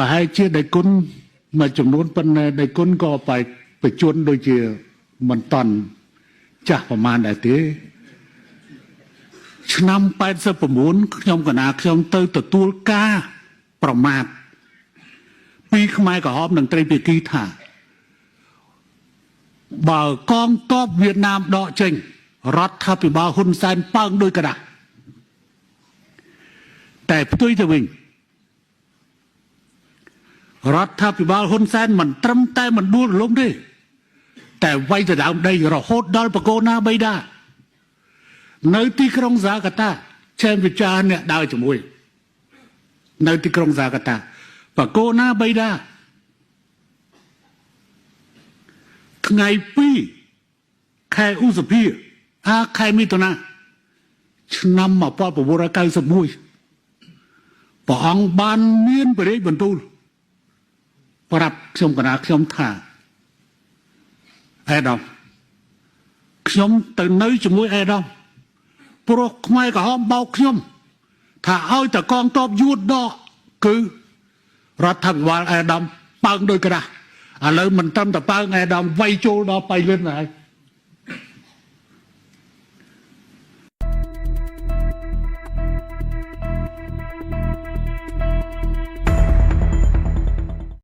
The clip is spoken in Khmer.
ប្រហែលជាដៃគុណមួយចំនួនប៉ុន្តែដៃគុណក៏ไปជួនដូចជាមិនតន់ចាស់ប្រមាណដែរទេឆ្នាំ89ខ្ញុំកណាខ្ញុំទៅទទួលការប្រមាថពីខ្មែរក្រហមនិងត្រីភាគីថាបើកងទ័ពវៀតណាមដកចេញរដ្ឋាភិបាលហ៊ុនសែនប៉ើងដោយក្តាស់តែផ្ទុយទៅវិញរដ្ឋាភិបាលហ៊ុនសែនមិនត្រឹមតែមិនដួលរលំទេតែវាយទៅដើមដីរហូតដល់បកូណាបៃតានៅទីក្រុងហ្សាកាតាឆែមវិចារអ្នកដើរជាមួយនៅទីក្រុងហ្សាកាតាបកូណាបៃតាថ្ងៃ2ខែឧសភាខែមិថុនាឆ្នាំ1991ព្រះអង្គបានមានព្រះរាជបន្ទូលប្រាប់ខ្ញុំកណាខ្ញុំថាអេដាមខ្ញុំទៅនៅជាមួយអេដាមព្រោះខ្មែរក្រហមបោកខ្ញុំថាឲ្យតែកងទ័ពយួនដកគឺរដ្ឋាភិបាលអេដាមប៉ើងដោយក្តាស់ឥឡូវមិនត្រឹមតែប៉ើងអេដាមវាយចូលដល់បៃលិនហើយ